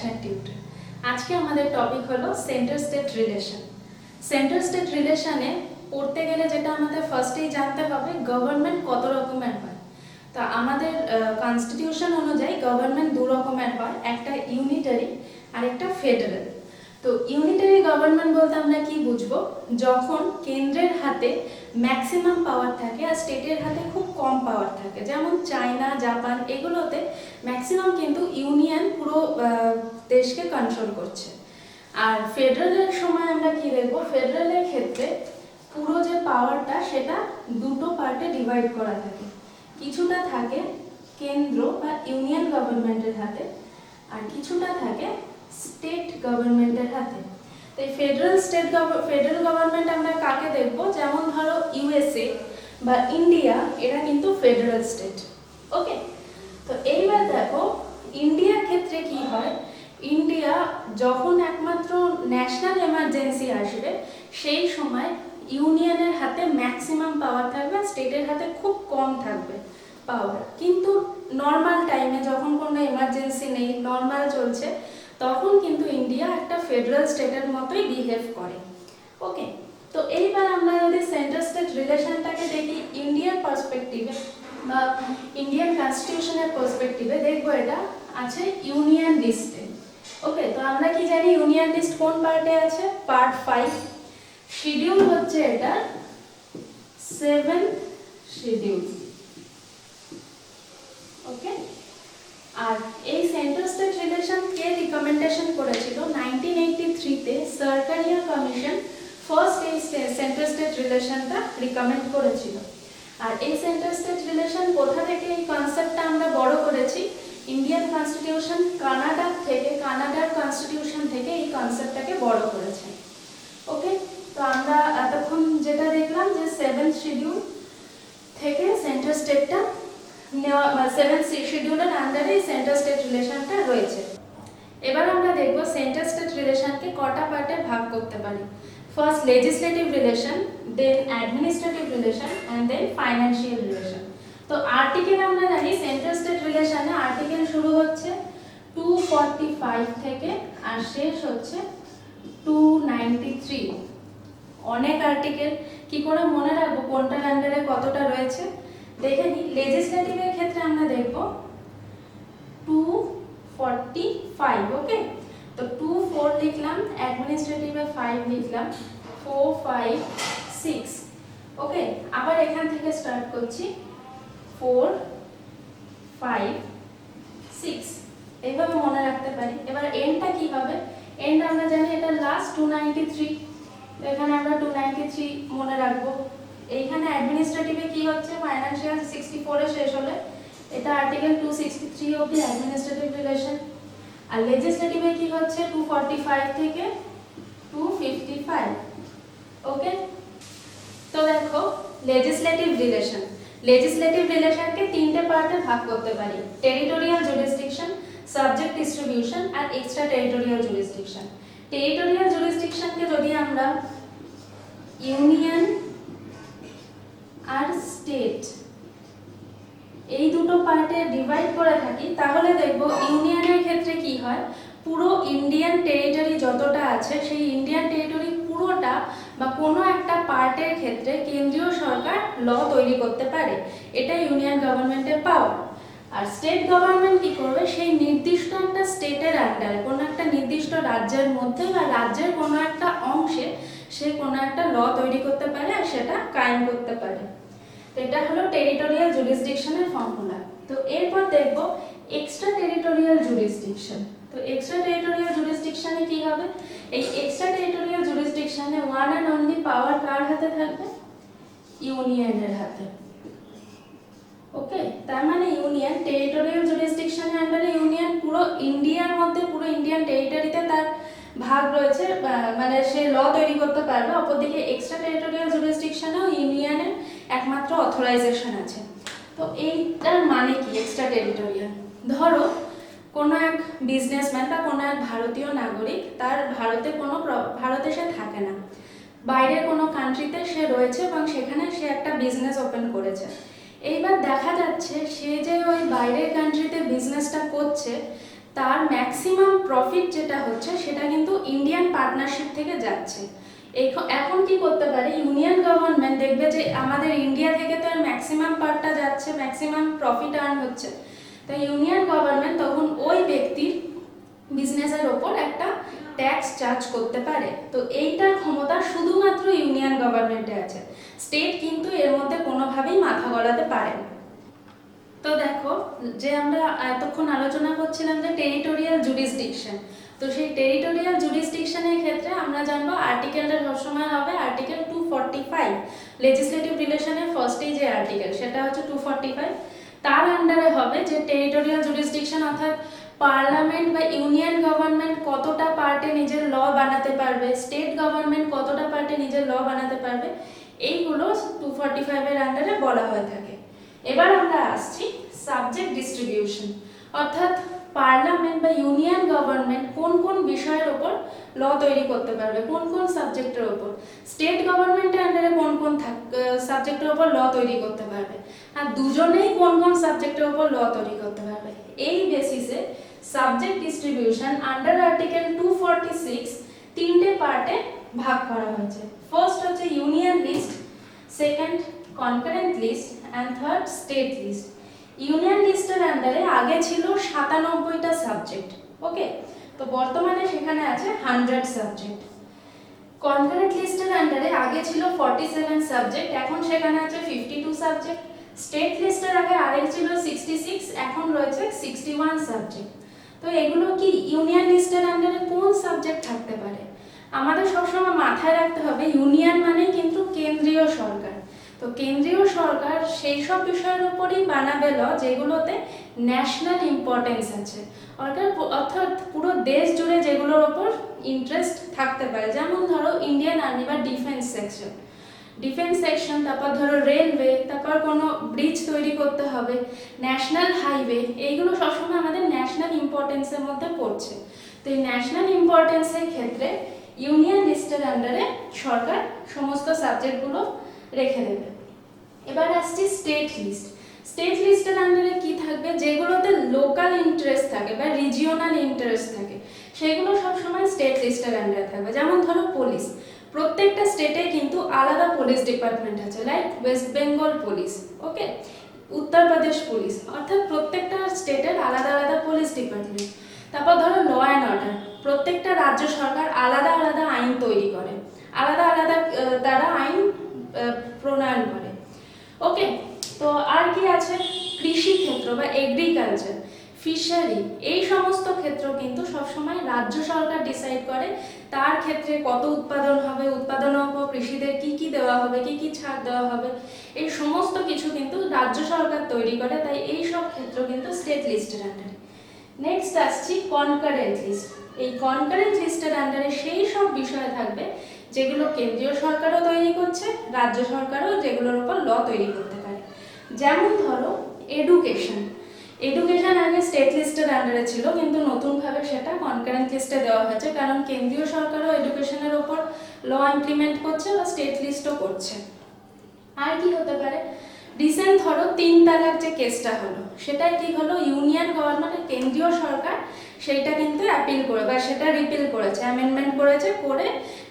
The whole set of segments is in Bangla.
Passionate tutor. আজকে আমাদের টপিক হলো centre state relation. Centre state রিলেশনে পড়তে গেলে যেটা আমাদের ফার্স্টেই জানতে হবে, গভর্নমেন্ট কত রকমের হয়। তো আমাদের কনস্টিটিউশন অনুযায়ী গভর্নমেন্ট দু রকমের হয়, একটা ইউনিটারি আর একটা ফেডারেল। তো ইউনিটারি গভর্নমেন্ট বলতে আমরা কি বুঝবো, যখন কেন্দ্রের হাতে ম্যাক্সিমাম পাওয়ার থাকে আর স্টেটের হাতে খুব কম পাওয়ার থাকে। যেমন চায়না, জাপান, এগুলোতে ম্যাক্সিমাম কিন্তু ইউনিয়ন পুরো দেশকে কন্ট্রোল করছে। আর ফেডারেলের সময় আমরা কি দেখবো, ফেডারেলের ক্ষেত্রে পুরো যে পাওয়ারটা সেটা দুটো পার্টে ডিভাইড করা থাকে। কিছুটা থাকে কেন্দ্র বা ইউনিয়ন গভর্নমেন্টের হাতে আর কিছুটা থাকে স্টেট গভর্নমেন্টের হাতে। তো এই ফেডারেল গভর্নমেন্ট আমরা কাকে দেখব, যেমন ধরো ইউএসএ বা ইন্ডিয়া, এরা কিন্তু ফেডারেল স্টেট। ওকে, তো এইবার দেখো ইন্ডিয়ার ক্ষেত্রে কি হয়, ইন্ডিয়া যখন একমাত্র ন্যাশনাল এমার্জেন্সি আসবে সেই সময় ইউনিয়নের হাতে ম্যাক্সিমাম পাওয়ার থাকবে, স্টেটের হাতে খুব কম থাকবে পাওয়ার। কিন্তু নর্মাল টাইমে যখন কোনো এমার্জেন্সি নেই, নর্মাল চলছে, তখন কিন্তু ইন্ডিয়া একটা ফেডারেল স্টেটের মতোই বিহেভ করে। ওকে, তো এইবার আমরা যদি সেন্টার স্টেট রিলেশনটাকে দেখি ইন্ডিয়ান পার্সপেক্টিভে বা ইন্ডিয়ান কনস্টিটিউশনের পার্সপেক্টিভে, দেখবো এটা আছে ইউনিয়ন লিস্টে। ওকে, তো আমরা কি জানি ইউনিয়ন লিস্ট কোন পার্টে আছে, পার্ট 5। শিডিউল হচ্ছে এটা 7th শিডিউল। ওকে, আর এই সেন্টার স্টেট রিলেশন কে রিকমেন্ডেশন করেছিল 1983 তে সরকারিয়া কমিশন ফার্স্ট এই সেন্টার স্টেট রিলেশনটা রিকমেন্ড করেছিল। আর এই সেন্টার স্টেট রিলেশন কোথা থেকে এই কনসেপ্টটা আমরা বড় করেছি, ইন্ডিয়ান কনস্টিটিউশন কানাডার কনস্টিটিউশন থেকে এই কনসেপ্টটাকে বড় করেছে। ওকে, তো আমরা এতক্ষণ যেটা দেখলাম যে 7th শিডিউল থেকে সেন্টার স্টেটটা নেওয়া, 7th শিডিউলের আন্ডারে সেন্টার স্টেট রিলেশনটা রয়েছে। এবার আমরা দেখব সেন্টার স্টেট রিলেশনকে কটা পার্টে ভাগ করতে পারি। First legislative relation, then administrative relation and then financial relation. তো আর্টিকেল আমরা জানি সেন্টার স্টেট রিলেশনে আর্টিকেল শুরু হচ্ছে 245 থেকে আর শেষ হচ্ছে 293। অনেক আর্টিকেল, কি করে মনে রাখবো কোনটার আন্ডারে কতটা রয়েছে দেখে নিই। লেজিসলেটিভের ক্ষেত্রে আমরা দেখব 245। ওকে, তো 24 লিখলাম, অ্যাডমিনিস্ট্রেটিভে 5 লিখলাম, 4 5 6। ওকে, আবার এখান থেকে স্টার্ট করছি 4 5 6, এইভাবে মনে রাখতে পারি। এবার এন্ডটা কি হবে, এন্ড আমরা জানি এটা লাস্ট 293, তো এখানে আমরা 293 মনে রাখবো। এইখানে অ্যাডমিনিস্ট্রেটিভে কি হচ্ছে, ফাইন্যান্সিয়াল 64 এ শেষ হলে এটা আর্টিকেল 263 অবধি অ্যাডমিনিস্ট্রেটিভ রিলেশন। আর লেজিসলেটিভে কি হচ্ছে 245 থেকে 255। ওকে, তো দেখো লেজিসলেটিভ রিলেশনকে তিনটে পার্টে ভাগ করতে পারি, টেরিটোরিয়াল জুরিসডিকশন, সাবজেক্ট ডিস্ট্রিবিউশন আর এক্সট্রা টেরিটোরিয়াল জুরিসডিকশন। টেরিটোরিয়াল জুরিসডিকশনকে যদি আমরা ইউনিয়ন আর স্টেট এই দুটো পার্টে ডিভাইড করে থাকি, তাহলে দেখবো ইউনিয়নের ক্ষেত্রে কি হয়, পুরো ইন্ডিয়ান টেরিটরি যতটা আছে সেই ইন্ডিয়ান টেরিটরি পুরোটা বা কোনো একটা পার্টের ক্ষেত্রে কেন্দ্রীয় সরকার ল তৈরি করতে পারে, এটা ইউনিয়ন গভর্নমেন্টের পাওয়ার। আর স্টেট গভর্নমেন্ট কি করবে, সেই নির্দিষ্ট একটা স্টেটের আন্ডারে কোনো একটা নির্দিষ্ট রাজ্যের মধ্যে বা রাজ্যের কোনো একটা অংশে সে কোনো একটা ল তৈরি করতে পারে আর সেটা কায়েম করতে পারে। তো এটা হলো টেরিটোরিয়াল জুরিসডিকশনের ফর্মুলা। তো এরপর দেখব এক্সট্রা টেরিটোরিয়াল জুরিসডিকশন। তো এক্সট্রা টেরিটোরিয়াল জুরিসডিকশনে কি হবে, এই এক্সট্রা টেরিটোরিয়াল জুরিসডিকশনে ওয়ান অ্যান্ড অনলি পাওয়ার কার হাতে থাকবে, ইউনিয়নের হাতে। ওকে, তার মানে ইউনিয়ন টেরিটোরিয়াল জুরিসডিকশনের আন্ডারে ইউনিয়ন পুরো ইন্ডিয়ার মধ্যে, পুরো ইন্ডিয়ান টেরিটরিতে তার ভাগ রয়েছে, মানে সে ল তৈরি করতে পারবে। অপরদিকে এক্সট্রা টেরিটোরিয়াল জুরিসডিকশনেও ইউনিয়নের একমাত্র অথরাইজেশন আছে। তো এইটার মানে কি এক্সট্রা টেরিটোরিয়াল, ধরো কোনো এক বিজনেসম্যান বা কোনো এক ভারতীয় নাগরিক, তার ভারতে সে থাকে না, বাইরের কোনো কান্ট্রিতে সে রয়েছে এবং সেখানে সে একটা বিজনেস ওপেন করেছে। এইবার দেখা যাচ্ছে সে যে ওই বাইরের কান্ট্রিতে বিজনেসটা করছে তার ম্যাক্সিমাম প্রফিট যেটা হচ্ছে সেটা কিন্তু ইন্ডিয়ান পার্টনারশিপ থেকে যাচ্ছে। এখন কি করতে পারে ইউনিয়ন গভর্নমেন্ট, দেখবে যে আমাদের ইন্ডিয়া থেকে তো ম্যাক্সিমাম পার্টটা যাচ্ছে, ম্যাক্সিমাম প্রফিট আর্ন হচ্ছে, তাই ইউনিয়ন গভর্নমেন্ট তখন ওই ব্যক্তির বিজনেসের ওপর একটা ট্যাক্স চার্জ করতে পারে। তো এইটার ক্ষমতা শুধুমাত্র ইউনিয়ন গভর্নমেন্টে আছে, স্টেট কিন্তু এর মধ্যে কোনোভাবেই মাথা গলাতে পারে না। তো দেখো, যে আমরা এতক্ষণ আলোচনা করছিলাম যে টেরিটোরিয়াল জুরিসডিকশন, তো সেই টেরিটোরিয়াল জুরিসডিকশনের ক্ষেত্রে আমরা জানবো আর্টিকেলটা সবসময় হবে আর্টিকেল 245, লেজিসলেটিভ রিলেশনের ফার্স্টেই যে আর্টিকেল সেটা হচ্ছে 245। তার আন্ডারে হবে যে টেরিটোরিয়াল জুরিসডিকশন, অর্থাৎ পার্লামেন্ট বা ইউনিয়ন গভর্নমেন্ট কতটা পার্টে নিজের ল বানাতে পারবে, স্টেট গভর্নমেন্ট কতটা পার্টে নিজের ল বানাতে পারবে, এইগুলো 245 এর আন্ডারে বলা হয়ে থাকে। এবার আমরা আসছি সাবজেক্ট ডিস্ট্রিবিউশন, অর্থাৎ পার্লামেন্ট বা ইউনিয়ন গভর্নমেন্ট কোন কোন বিষয়ের ওপর ল তৈরি করতে পারবে, কোন কোন সাবজেক্টের ওপর, স্টেট গভর্নমেন্টের আন্ডারে কোন কোন সাবজেক্টের ওপর ল তৈরি করতে পারবে, আর দুজনেই কোন কোন সাবজেক্টের ওপর ল তৈরি করতে পারবে। এই বেসিসে সাবজেক্ট ডিস্ট্রিবিউশন আন্ডার আর্টিকেল 246 তিনটে পার্টে ভাগ করা হয়েছে। ফার্স্ট হচ্ছে union list, second concurrent list and third state list. Union লিস্টের আন্ডারে আগে ছিল 97টা সাবজেক্ট, ওকে, তো বর্তমানে সেখানে আছে 100 সাবজেক্ট। কনকারেন্ট লিস্টের আন্ডারে আগে ছিল 47 সাবজেক্ট, এখন সেখানে আছে 52 সাবজেক্ট। স্টেট লিস্টের আগে ছিল 66, এখন রয়েছে 61 সাবজেক্ট। তো এগুলো কি ইউনিয়ন লিস্টের আন্ডারে কোন সাবজেক্ট থাকতে পারে? আমাদের সবসময় মাথায় রাখতে হবে ইউনিয়ন মানে কিন্তু কেন্দ্রীয় সরকার, তো কেন্দ্রীয় সরকার সেই সব বিষয়ের উপরই বানাবে ল যেগুলোতে ন্যাশনাল ইম্পর্টেন্স আছে, অর্থাৎ পুরো দেশ জুড়ে যেগুলোর ওপর ইন্টারেস্ট থাকতে পারে। যেমন ধরো ইন্ডিয়ান আর্মি বা ডিফেন্স সেকশন, তারপর ধরো রেলওয়ে, তারপর কোনো ব্রিজ তৈরি করতে হবে, ন্যাশনাল হাইওয়ে, এইগুলো সবসময় আমাদের ন্যাশনাল ইম্পর্টেন্সের মধ্যে পড়ছে। তো এই ন্যাশনাল ইম্পর্টেন্সের ক্ষেত্রে ইউনিয়ন লিস্টের আন্ডারে সরকার সমস্ত সাবজেক্টগুলো রেখে দেবে। এবার আসছি স্টেট লিস্ট। স্টেট লিস্টের আন্ডারে কি থাকবে, যেগুলোতে লোকাল ইন্টারেস্ট থাকে বা রিজিওনাল ইন্টারেস্ট থাকে সেগুলো সবসময় স্টেট লিস্টের আন্ডারে থাকবে। যেমন ধরো পুলিশ, প্রত্যেকটা স্টেটে কিন্তু আলাদা পুলিশ ডিপার্টমেন্ট আছে, লাইক ওয়েস্ট বেঙ্গল পুলিশ, ওকে, উত্তরপ্রদেশ পুলিশ, অর্থাৎ প্রত্যেকটা স্টেটের আলাদা আলাদা পুলিশ ডিপার্টমেন্ট। তারপর ধরো ল অ্যান্ড অর্ডার, প্রত্যেকটা রাজ্য সরকার আলাদা আলাদা আইন তৈরি করে, আলাদা আলাদা তারা আইন প্রণয়ন করে, ওকে। তো আর কি আছে, কৃষি ক্ষেত্র বা এগ্রিকালচার, ফিশারি, এই সমস্ত ক্ষেত্র কিন্তু সবসময় রাজ্য সরকার ডিসাইড করে তার ক্ষেত্রে কত উৎপাদন হবে, উৎপাদনের উপর কৃষিদের কি কি দেওয়া হবে, কি কি ছাড় দেওয়া হবে, এই সমস্ত কিছু কিন্তু রাজ্য সরকার তৈরি করে, তাই এই সব ক্ষেত্র কিন্তু স্টেট লিস্টের আন্ডারে। নেক্সট আসছি কনকারেন্ট লিস্ট। এই কনকারেন্ট লিস্টের আন্ডারে সেই সব বিষয় থাকবে যেগুলো কেন্দ্রীয় সরকারও তৈরি করছে, রাজ্য সরকারও যেগুলোর উপর ল তৈরি করতে পারে। যেমন ধরো এডুকেশন আগে স্টেট লিস্টের আন্ডারে ছিল, কিন্তু নতুনভাবে সেটা কনকারেন্ট লিস্টে দেওয়া হয়েছে, কারণ কেন্দ্রীয় সরকারও এডুকেশনের ওপর ল ইমপ্লিমেন্ট করছে বা স্টেট লিস্টও করছে। আর কি হতে পারে, রিসেন্ট ধরো 3 তালাক যে কেসটা হলো, সেটা কি হলো, ইউনিয়ন গভর্নমেন্ট কেন্দ্রীয় সরকার সেইটা কিন্তু অ্যাপিল করে বা সেটা রিপিল করেছে, অ্যামেন্ডমেন্ট করেছে, করে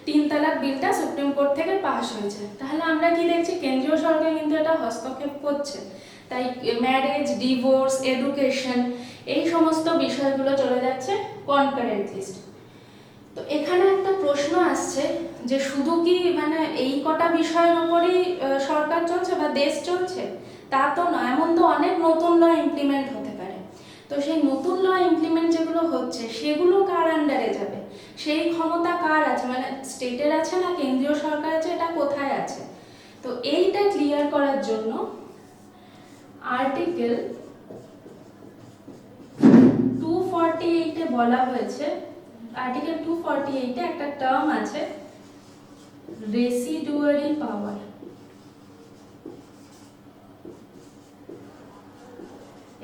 3 তালাক বিলটা সুপ্রিম কোর্ট থেকে পাস হয়েছে। তাহলে আমরা কি দেখছি, কেন্দ্রীয় সরকার কিন্তু এটা হস্তক্ষেপ করছে, তাই ম্যারেজ, ডিভোর্স, এডুকেশন, এই সমস্ত বিষয়গুলো চলে যাচ্ছে কনকারেন্ট লিস্ট। তো এখানে একটা প্রশ্ন আসছে যে শুধু কি মানে এই কটা বিষয়ের উপরই সরকার চলছে বা দেশ চলছে, তা তো নয়, এমন তো অনেক নতুন ল ইমপ্লিমেন্ট হতে পারে। তো সেই নতুন ল ইমপ্লিমেন্ট যেগুলো হচ্ছে সেগুলো কার আন্ডারে যাবে, সেই ক্ষমতা কার আছে, মানে স্টেটের আছে না কেন্দ্রীয় সরকার আছে, এটা কোথায় আছে? তো এইটা ক্লিয়ার করার জন্য আর্টিকেল 248-এ বলা হয়েছে, আর্টিকেল 248-এ একটা টার্ম আছে রেসিডুয়ারি পাওয়ার।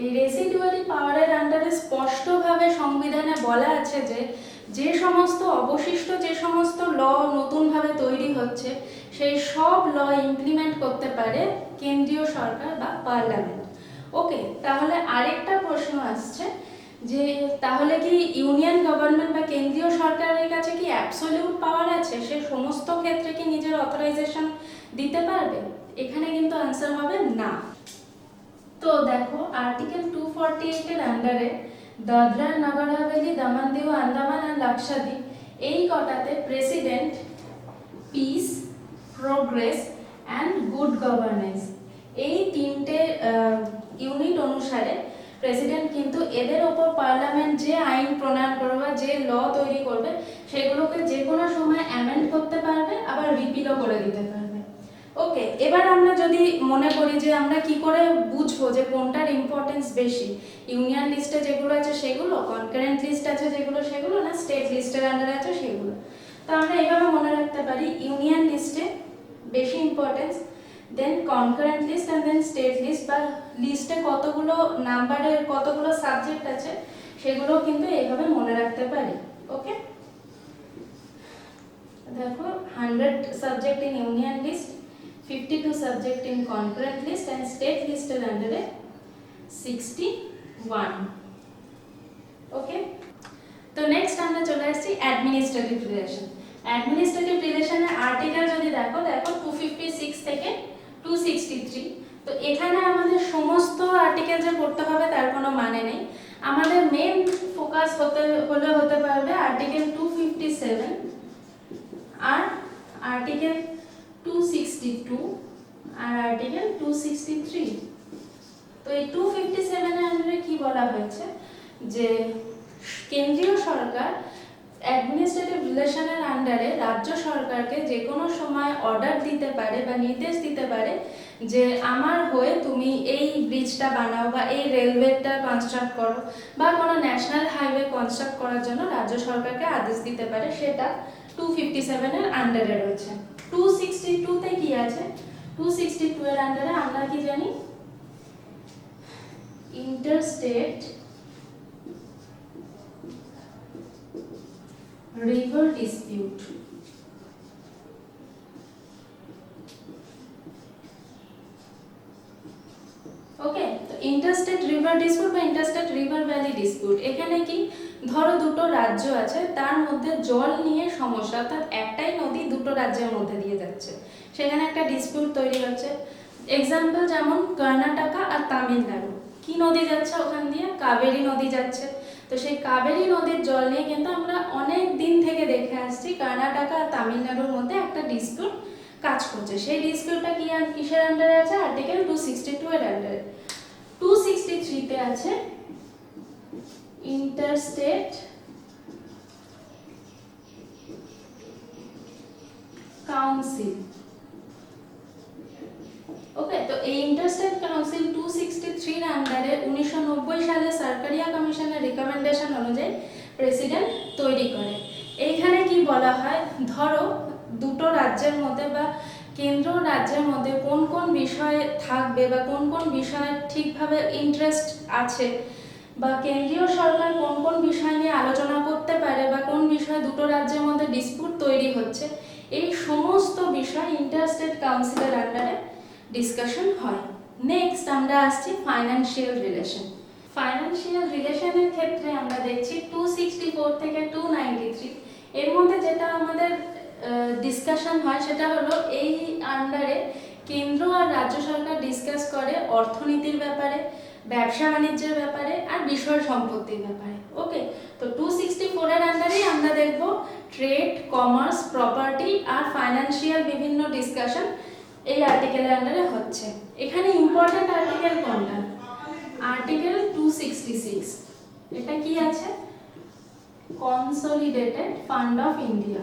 এই রেসিডুয়ারি পাওয়ারের আন্ডারে স্পষ্টভাবে সংবিধানে বলা আছে যে যে সমস্ত অবশিষ্ট যে সমস্ত ল নতুনভাবে তৈরি হচ্ছে সেই সব ল ইমপ্লিমেন্ট করতে পারে কেন্দ্রীয় সরকার বা পার্লামেন্ট, ওকে। তাহলে আরেকটা প্রশ্ন আসছে যে তাহলে কি ইউনিয়ন গভর্নমেন্ট বা কেন্দ্রীয় সরকারের কাছে কি অ্যাবসলিউট পাওয়ার আছে, সে সমস্ত ক্ষেত্রে কি নিজের অথরাইজেশন দিতে পারবে? এখানে কিন্তু আনসার হবে না। তো দেখো আর্টিকেল 248 এর আন্ডারে দাদরা নগর হাভেলি, দমন দিউ, আন্দামান আর লাক্ষাদ্বীপ এই কটাতে president, peace, progress and good governance এই তিনটে ইউনিট অনুসারে প্রেসিডেন্ট কিন্তু এদের ওপর পার্লামেন্ট যে আইন প্রণয়ন করবে বা যে ল তৈরি করবে সেগুলোকে যে কোনো সময় অ্যামেন্ড করতে পারবে, আবার রিপিলও করে দিতে পারবে। ওকে, এবার আমরা যদি মনে করি যে আমরা কি করে বুঝবো যে কোনটার ইম্পর্টেন্স বেশি, ইউনিয়ন লিস্টে যেগুলো আছে সেগুলো, কনকারেন্ট লিস্ট আছে যেগুলো সেগুলো, না স্টেট লিস্টের আন্ডারে আছে সেগুলো। তো আমরা এইভাবে মনে রাখতে পারি ইউনিয়ন লিস্টে বেশি importance, then concurrent list and then state list, বা লিস্টে কতগুলো নাম্বারের কতগুলো সাবজেক্ট আছে সেগুলো কিন্তু এইভাবে মনে রাখতে পারি। ওকে, দেখো 100 subject in union list, 52 subject in concurrent list and state লিস্টের আন্ডারে 61। ওকে, তো নেক্সট আমরা চলে আসছি অ্যাডমিনিস্ট্রেটিভ রিলেশন। অ্যাডমিনিস্ট্রেটিভ রিলেশনের আর্টিকেল যদি দেখো 256 থেকে 263। তো এখানে আমাদের সমস্ত আর্টিকেল যে পড়তে হবে তার কোনো মানে নেই, আমাদের মেন ফোকাস হতে পারবে আর্টিকেল 257 আর আর্টিকেল 262 আর আর্টিকেল 263। তো এই 257 এর আন্ডারে কি বলা হয়েছে যে কেন্দ্রীয় সরকার অ্যাডমিনিস্ট্রেটিভ রিলেশনের আন্ডারে রাজ্য সরকারকে যে কোনো সময় অর্ডার দিতে পারে বা নির্দেশ দিতে পারে যে আমার হয়ে তুমি এই ব্রিজটা বানাও বা এই রেলওয়েটা কনস্ট্রাক্ট করো বা কোনো ন্যাশনাল হাইওয়ে কনস্ট্রাক্ট করার জন্য রাজ্য সরকারকে আদেশ দিতে পারে, সেটা 257 এর আন্ডারে রয়েছে। 262 তে কি আছে? 262 এর আন্ডারে আমরা কি জানি, ইন্টারস্টেট river dispute। ওকে, তো ইন্টারস্টেট রিভার ডিসপিউট বা ইন্টারস্টেট রিভার ভ্যালি ডিসপিউট, এখানে কি ধরো দুটো রাজ্য আছে তার মধ্যে জল নিয়ে সমস্যা, অর্থাৎ একটাই নদী দুটো রাজ্যের মধ্যে দিয়ে যাচ্ছে, সেখানে একটা ডিসপিউট তৈরি হচ্ছে। এক্সাম্পল যেমন কর্ণাটকা আর তামিলনাড়ু, কি নদী যাচ্ছে ওখান দিয়ে? কাবেরী নদী যাচ্ছে। তো সেই কাবেরী নদীর জল নিয়ে কিন্তু আমরা অনেক দিন থেকে দেখে আসছি কর্ণাটকা আর তামিলনাড়ুর মধ্যে একটা ডিসপিউট কাজ করছে। সেই ডিসপিউটটা কি আর কিসের আন্ডারে আছে? আর্টিকেল 262 এর আন্ডারে। 263 তে আছে ইন্টারস্টেট কাউন্সিল। ওকে, তো এই ইন্টারস্টেট কাউন্সিল 263 এর আন্ডারে 1990 সালে সরকারিয়া কমিশনের রিকমেন্ডেশন অনুযায়ী প্রেসিডেন্ট তৈরি করে। এইখানে কি বলা হয়, ধরো দুটো রাজ্যের মধ্যে বা কেন্দ্র রাজ্যের মধ্যে কোন কোন বিষয় থাকবে বা কোন কোন বিষয়ে ঠিকভাবে ইন্টারেস্ট আছে, বা কেন্দ্রীয় সরকার কোন কোন বিষয় নিয়ে আলোচনা করতে পারে বা কোন বিষয়ে দুটো রাজ্যের মধ্যে ডিসপিউট তৈরি হচ্ছে, এই সমস্ত বিষয় ইন্টারস্টেট কাউন্সিলের আন্ডারে ডিসকাশন হয়। নেক্সট আমরা আসছি ফাইন্যান্সিয়াল রিলেশন। ফাইন্যান্সিয়াল রিলেশনের ক্ষেত্রে আমরা দেখছি 264 থেকে 293 এর মধ্যে যেটা আমাদের ডিসকাশন হয় সেটা হলো এই আন্ডারে কেন্দ্র আর রাজ্য সরকার ডিসকাস করে অর্থনীতির ব্যাপারে, ব্যবসা বাণিজ্যের ব্যাপারে আর বিষয় সম্পত্তির ব্যাপারে। ওকে, তো 264 এর আন্ডারেই আমরা দেখব ট্রেড, কমার্স, প্রপার্টি আর ফাইন্যান্সিয়াল বিভিন্ন ডিসকাশন এই আর্টিকেলের আন্ডারে হচ্ছে। এখানে ইম্পর্টেন্ট আর্টিকেল কোনটা? আর্টিকেল 266। এটা কি আছে? Consolidated fund of India.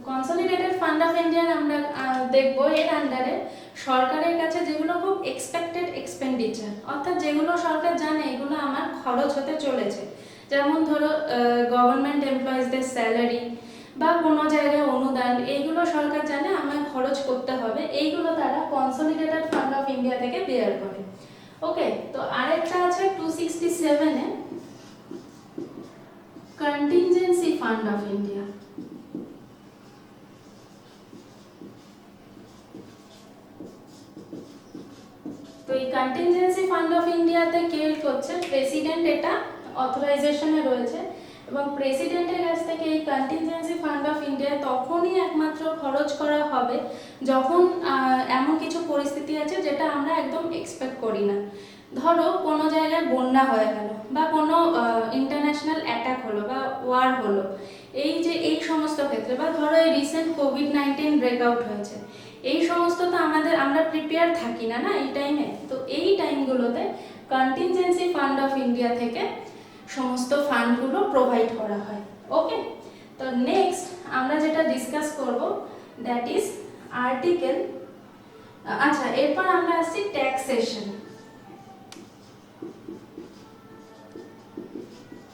Consolidated fund of India আমরা দেখব এর আন্ডারে সরকারের কাছে যেগুলো খুব এক্সপেক্টেড এক্সপেন্ডিচার, অর্থাৎ যেগুলো সরকার জানে এগুলো আমার খরচ হতে চলেছে, যেমন ধরো গভর্নমেন্ট এমপ্লয়িজদের স্যালারি বা কোনো জায়গায় অনুদান, এইগুলো সরকার জানে আমার খরচ করতে হবে, এইগুলো তারা কনসলিডেটেড ফান্ড অফ ইন্ডিয়া থেকে বেয়ার করে। ওকে, তো আরেকটা আছে 267 A contingency fund of India. President এটা অথরাইজেশনে রয়েছে এবং প্রেসিডেন্টের কাছ থেকে এই কন্টিনজেন্সি ফান্ড অফ ইন্ডিয়া তখনই একমাত্র খরচ করা হবে যখন এমন কিছু পরিস্থিতি আছে যেটা আমরা একদম এক্সপেক্ট করি না। ধরো কোনো জায়গায় বন্যা হয়ে গেল বা কোনো ইন্টারন্যাশনাল অ্যাটাক হলো বা ওয়ার হলো, এই সমস্ত ক্ষেত্রে, বা ধরো এই রিসেন্ট কোভিড-19 ব্রেকআউট হয়েছে, এই সমস্ত তো আমরা প্রিপেয়ার থাকি না এই টাইমে। তো এই টাইমগুলোতে কন্টিনজেন্সি ফান্ড অফ ইন্ডিয়া থেকে সমস্ত ফান্ডগুলো প্রোভাইড করা হয়। ওকে, তো নেক্সট আমরা যেটা ডিসকাস করব দ্যাট ইজ আর্টিকেল, আচ্ছা এরপর আমরা আসছি ট্যাক্সেশন।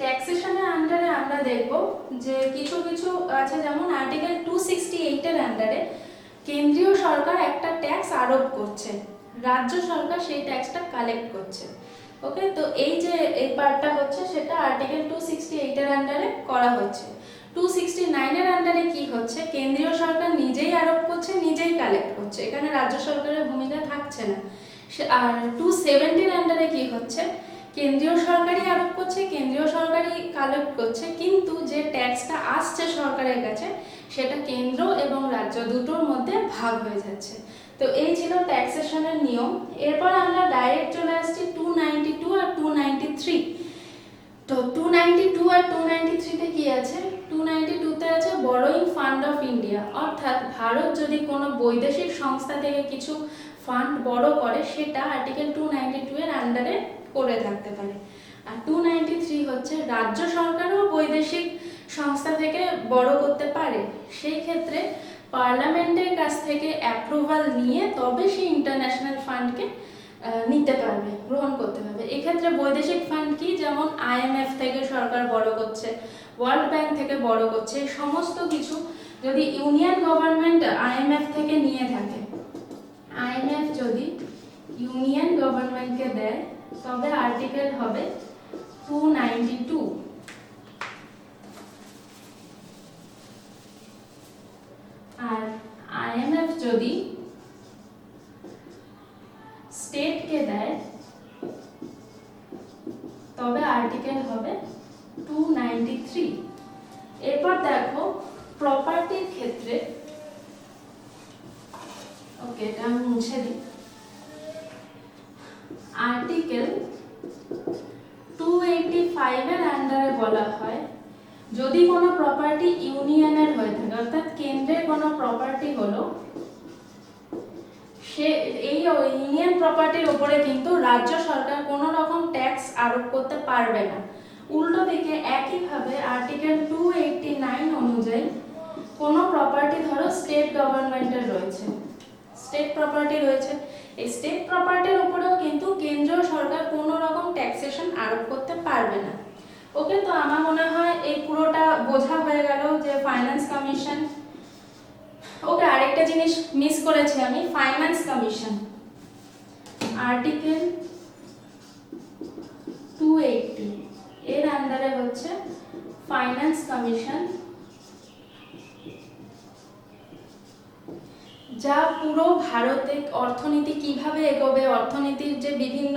ট্যাক্সেশনের আন্ডারে আমরা দেখব যে কিছু কিছু আছে, যেমন আর্টিকেল 268 এর আন্ডারে কেন্দ্রীয় সরকার একটা ট্যাক্স আরোপ করছে, রাজ্য সরকার সেই ট্যাক্সটা কালেক্ট করছে। ওকে, তো এই যে এই পার্টটা হচ্ছে সেটা আর্টিকেল 268 এর আন্ডারে করা হচ্ছে। 269 এর আন্ডারে কি হচ্ছে, কেন্দ্রীয় সরকার নিজেই আরোপ করছে, নিজেই কালেক্ট করছে, এখানে রাজ্য সরকারের ভূমিকা থাকছে না। আর 270 এর আন্ডারে কি হচ্ছে, কেন্দ্রীয় সরকারই আরোপ করছে, কেন্দ্রীয় সরকারই কালেক্ট করছে, কিন্তু যে ট্যাক্সটা আসছে সরকারের কাছে সেটা কেন্দ্র এবং রাজ্য দুটোর মধ্যে ভাগ হয়ে যাচ্ছে। তো এই ছিল ট্যাক্সেশনের নিয়ম। এরপর আমরা ডাইরেক্ট চলে আসছি 292 আর 293। তো 292 আর 293 তে কি আছে, 292 তে আছে বরোইং ফান্ড অফ ইন্ডিয়া, অর্থাৎ ভারত যদি কোনো বৈদেশিক সংস্থা থেকে কিছু ফান্ড বড় করে সেটা আর্টিকেল 292 এর আন্ডারে করে থাকতে পারে। আর 293 হচ্ছে রাজ্য সরকারও বৈদেশিক সংস্থা থেকে বড় করতে পারে, সেই ক্ষেত্রে পার্লামেন্টের কাছ থেকে অ্যাপ্রুভাল নিয়ে তবে সেই ইন্টারন্যাশনাল ফান্ডকে নিতে পারবে, গ্রহণ করতে পারবে। এক্ষেত্রে বৈদেশিক ফান্ড কি, যেমন IMF থেকে সরকার বড় করছে, ওয়ার্ল্ড ব্যাংক থেকে বড় করছে, সমস্ত কিছু যদি ইউনিয়ন গভর্নমেন্ট IMF থেকে নিয়ে থাকে, IMF যদি ইউনিয়ন গভর্নমেন্টকে দেয় তবে আর্টিকেল হবে 292। আর IMF যদি স্টেটকে দেয় তবে আর্টিকেল হবে 293। এরপর দেখো প্রপার্টির ক্ষেত্রে, ওকে এটা আমি মুছে দিই, আর্টিকেল 285 এর আন্ডারে বলা হয় যদি কোনো প্রপার্টি ইউনিয়নের হয়ে থাকে, অর্থাৎ কেন্দ্রের কোনো প্রপার্টি হলো, সে এই ইউনিয়ন প্রপার্টির উপরে কিন্তু রাজ্য সরকার কোনো রকম ট্যাক্স আরোপ করতে পারবে না। উল্টো দিকে একইভাবে আর্টিকেল 289 অনুযায়ী কোনো প্রপার্টি ধরো স্টেট গভর্নমেন্টের রয়েছে, স্টেট প্রপার্টি রয়েছে, এই স্টেট প্রপার্টির উপরেও কিন্তু কেন্দ্রীয় সরকার কোনো রকম ট্যাক্সেশন আরোপ করতে পারবে না। ওকে, তো আমার মনে হয় এই পুরোটা বোঝা হয়ে গেল যে ফাইন্যান্স কমিশন। ওকে, আরেকটা জিনিস মিস করেছি আমি, ফাইন্যান্স কমিশন আর্টিকেল 280 এর আন্ডারে হচ্ছে ফাইন্যান্স কমিশন, যা পুরো ভারতে অর্থনীতি কিভাবে এগোবে, অর্থনীতির যে বিভিন্ন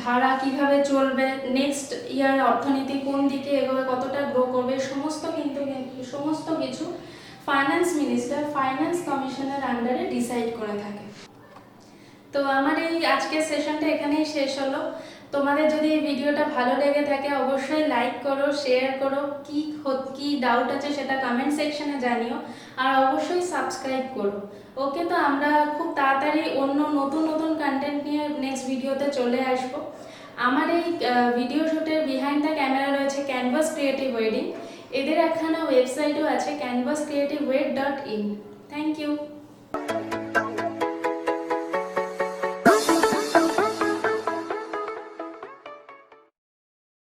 ধারা কিভাবে চলবে, নেক্সট ইয়ার অর্থনীতি কোন দিকে এগোবে, কতটা গ্রো করবে, সমস্ত কিছু ফাইন্যান্স মিনিস্টার ফাইন্যান্স কমিশনের আন্ডারে ডিসাইড করে থাকে। তো আমার এই আজকের সেশনটা এখানেই শেষ হলো। তোমাদের যদি এই ভিডিওটা ভালো লেগে থাকে অবশ্যই লাইক করো, শেয়ার করো, কি ডাউট আছে সেটা কমেন্ট সেকশনে জানিও, আর অবশ্যই সাবস্ক্রাইব করো। ওকে, তো আমরা খুব তাড়াতাড়ি অন্য নতুন নতুন কন্টেন্ট নিয়ে নেক্সট ভিডিওতে চলে আসব। আমার এই ভিডিও শুটের বিহাইন্ড দ্য ক্যামেরা রয়েছে ক্যানভাস ক্রিয়েটিভ ওয়েডিং, এদের একখানা ওয়েবসাইটও আছে canvascreativewed.in। Thank you.